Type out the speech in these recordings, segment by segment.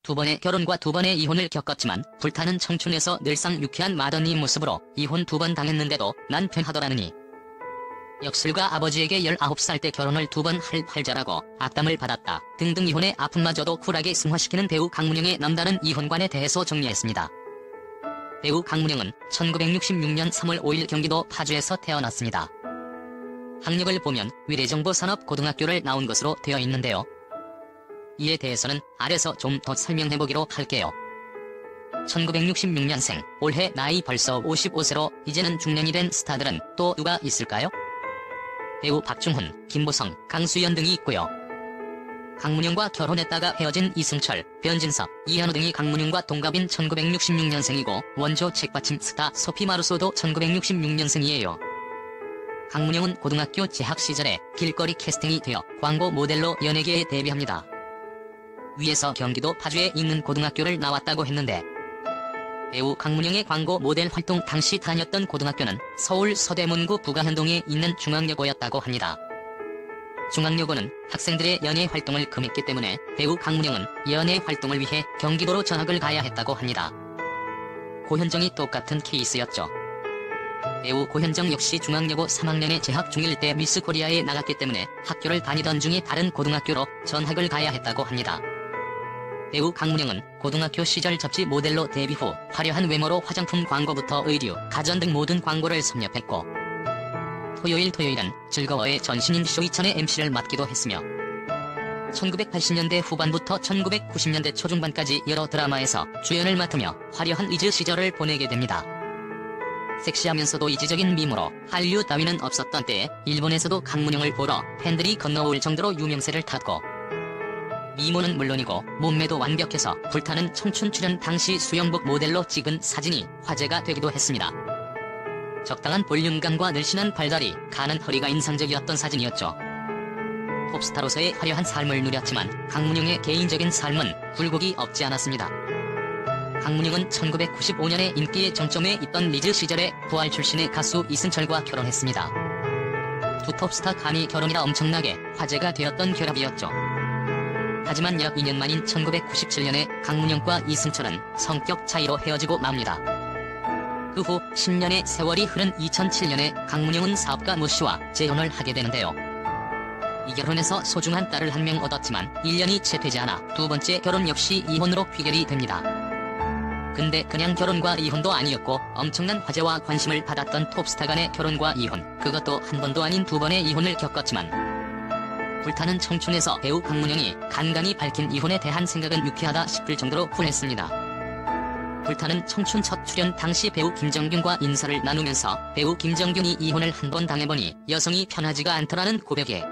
두 번의 결혼과 두 번의 이혼을 겪었지만 불타는 청춘에서 늘상 유쾌한 마더니 모습으로 이혼 두 번 당했는데도 난 편하더라느니. 역술가 아버지에게 19살 때 결혼을 두 번 할 활자라고 악담을 받았다 등등 이혼의 아픔마저도 쿨하게 승화시키는 배우 강문영의 남다른 이혼관에 대해서 정리했습니다. 배우 강문영은 1966년 3월 5일 경기도 파주에서 태어났습니다. 학력을 보면 위례정보산업고등학교를 나온 것으로 되어 있는데요. 이에 대해서는 아래서 좀 더 설명해보기로 할게요. 1966년생, 올해 나이 벌써 55세로 이제는 중년이 된 스타들은 또 누가 있을까요? 배우 박중훈, 김보성, 강수연 등이 있고요. 강문영과 결혼했다가 헤어진 이승철, 변진섭, 이현우 등이 강문영과 동갑인 1966년생이고 원조 책받침 스타 소피 마루소도 1966년생이에요. 강문영은 고등학교 재학 시절에 길거리 캐스팅이 되어 광고 모델로 연예계에 데뷔합니다. 위에서 경기도 파주에 있는 고등학교를 나왔다고 했는데 배우 강문영의 광고 모델 활동 당시 다녔던 고등학교는 서울 서대문구 부가현동에 있는 중앙여고였다고 합니다. 중앙여고는 학생들의 연예 활동을 금했기 때문에 배우 강문영은 연예 활동을 위해 경기도로 전학을 가야 했다고 합니다. 고현정이 똑같은 케이스였죠. 배우 고현정 역시 중앙여고 3학년에 재학 중일 때 미스 코리아에 나갔기 때문에 학교를 다니던 중에 다른 고등학교로 전학을 가야 했다고 합니다. 배우 강문영은 고등학교 시절 잡지 모델로 데뷔 후 화려한 외모로 화장품 광고부터 의류, 가전 등 모든 광고를 섭렵했고 토요일은 즐거워의 전신인 쇼 2000의 MC를 맡기도 했으며 1980년대 후반부터 1990년대 초중반까지 여러 드라마에서 주연을 맡으며 화려한 리즈 시절을 보내게 됩니다. 섹시하면서도 이지적인 미모로 한류 따위는 없었던 때에 일본에서도 강문영을 보러 팬들이 건너올 정도로 유명세를 탔고 미모는 물론이고 몸매도 완벽해서 불타는 청춘 출연 당시 수영복 모델로 찍은 사진이 화제가 되기도 했습니다. 적당한 볼륨감과 늘씬한 발다리, 가는 허리가 인상적이었던 사진이었죠. 톱스타로서의 화려한 삶을 누렸지만 강문영의 개인적인 삶은 굴곡이 없지 않았습니다. 강문영은 1995년에 인기의 정점에 있던 리즈 시절에 부활 출신의 가수 이승철과 결혼했습니다. 두 톱스타 간이 결혼이라 엄청나게 화제가 되었던 결합이었죠. 하지만 약 2년 만인 1997년에 강문영과 이승철은 성격 차이로 헤어지고 맙니다. 그 후 10년의 세월이 흐른 2007년에 강문영은 사업가 모 씨와 재혼을 하게 되는데요. 이 결혼에서 소중한 딸을 한 명 얻었지만 1년이 채 되지 않아 두 번째 결혼 역시 이혼으로 귀결이 됩니다. 근데 그냥 결혼과 이혼도 아니었고 엄청난 화제와 관심을 받았던 톱스타 간의 결혼과 이혼, 그것도 한 번도 아닌 두 번의 이혼을 겪었지만 불타는 청춘에서 배우 강문영이 간간히 밝힌 이혼에 대한 생각은 유쾌하다 싶을 정도로 훌했습니다. 불타는 청춘 첫 출연 당시 배우 김정균과 인사를 나누면서 배우 김정균이 이혼을 한 번 당해보니 여성이 편하지가 않더라는 고백에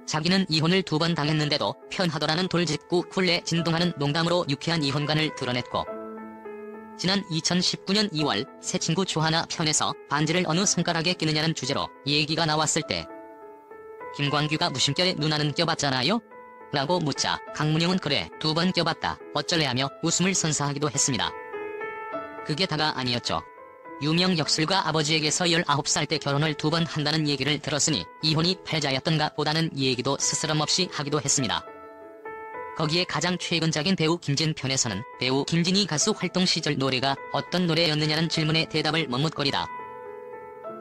자기는 이혼을 두 번 당했는데도 편하더라는 돌직구 쿨에 진동하는 농담으로 유쾌한 이혼관을 드러냈고 지난 2019년 2월 새 친구 조하나 편에서 반지를 어느 손가락에 끼느냐는 주제로 얘기가 나왔을 때 김광규가 무심결에 누나는 껴봤잖아요? 라고 묻자 강문영은 그래 두 번 껴봤다 어쩔래 하며 웃음을 선사하기도 했습니다. 그게 다가 아니었죠. 유명 역술가 아버지에게서 19살 때 결혼을 두 번 한다는 얘기를 들었으니 이혼이 패자였던가 보다는 얘기도 스스럼없이 하기도 했습니다. 거기에 가장 최근작인 배우 김진 편에서는 배우 김진이 가수 활동 시절 노래가 어떤 노래였느냐는 질문에 대답을 머뭇거리다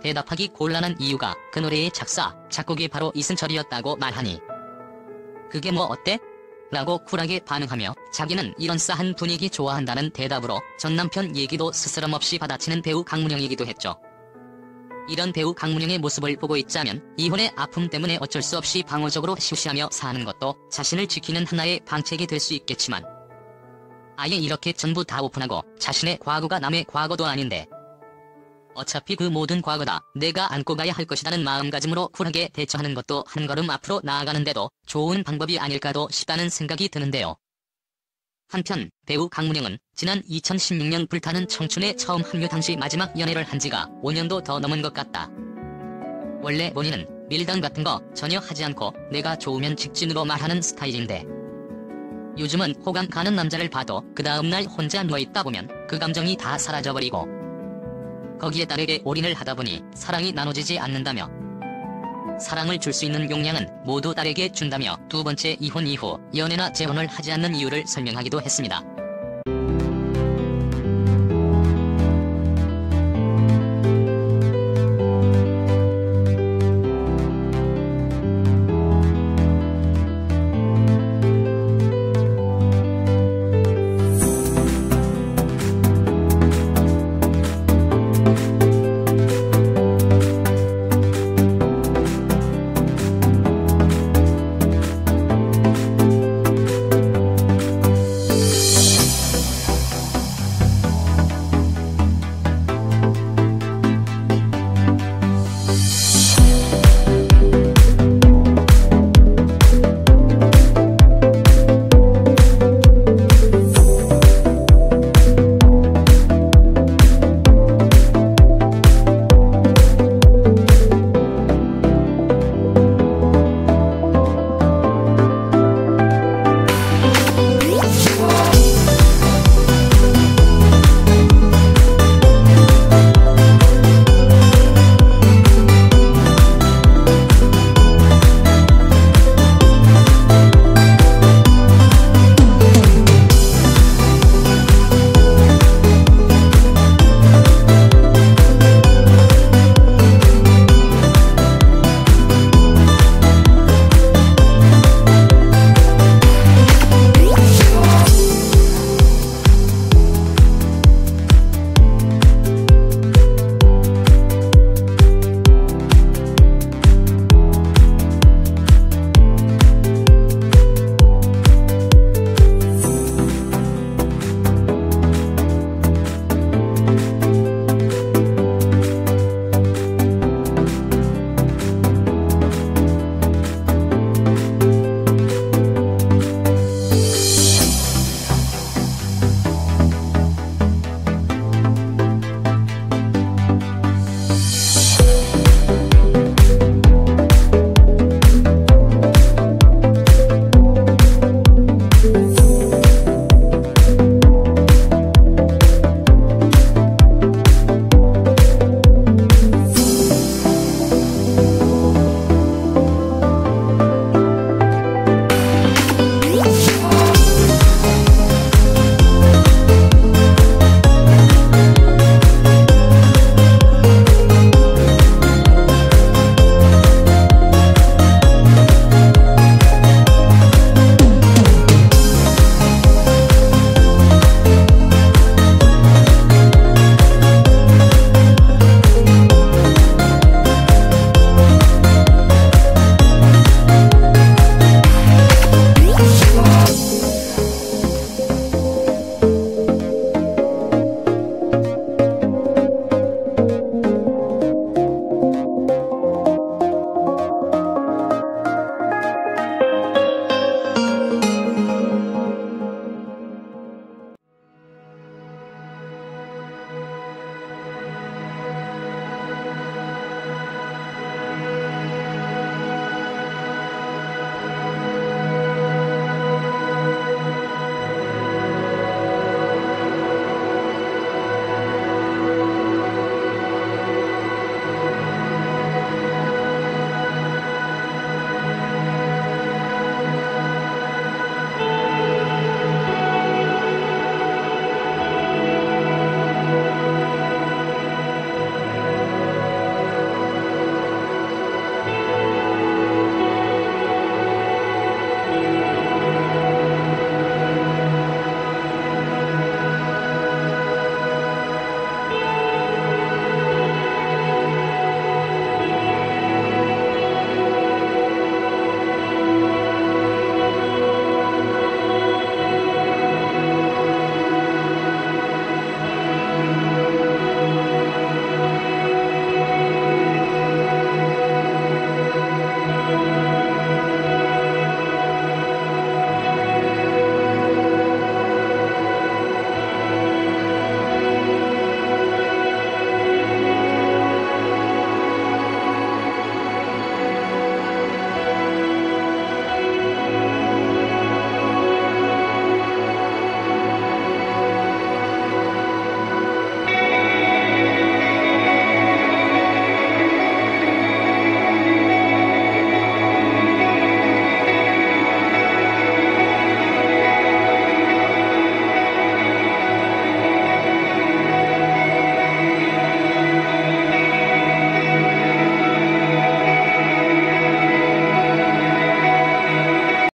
대답하기 곤란한 이유가 그 노래의 작사, 작곡이 바로 이승철이었다고 말하니 그게 뭐 어때? 라고 쿨하게 반응하며 자기는 이런 싸한 분위기 좋아한다는 대답으로 전남편 얘기도 스스럼없이 받아치는 배우 강문영이기도 했죠. 이런 배우 강문영의 모습을 보고 있자면 이혼의 아픔 때문에 어쩔 수 없이 방어적으로 시우시하며 사는 것도 자신을 지키는 하나의 방책이 될 수 있겠지만 아예 이렇게 전부 다 오픈하고 자신의 과거가 남의 과거도 아닌데 어차피 그 모든 과거다 내가 안고 가야 할 것이라는 마음가짐으로 쿨하게 대처하는 것도 한 걸음 앞으로 나아가는데도 좋은 방법이 아닐까도 싶다는 생각이 드는데요. 한편 배우 강문영은 지난 2016년 불타는 청춘에 처음 합류 당시 마지막 연애를 한 지가 5년도 더 넘은 것 같다. 원래 본인은 밀당 같은 거 전혀 하지 않고 내가 좋으면 직진으로 말하는 스타일인데 요즘은 호감 가는 남자를 봐도 그 다음날 혼자 누워있다 보면 그 감정이 다 사라져버리고 거기에 딸에게 올인을 하다 보니 사랑이 나눠지지 않는다며 사랑을 줄 수 있는 용량은 모두 딸에게 준다며 두 번째 이혼 이후 연애나 재혼을 하지 않는 이유를 설명하기도 했습니다.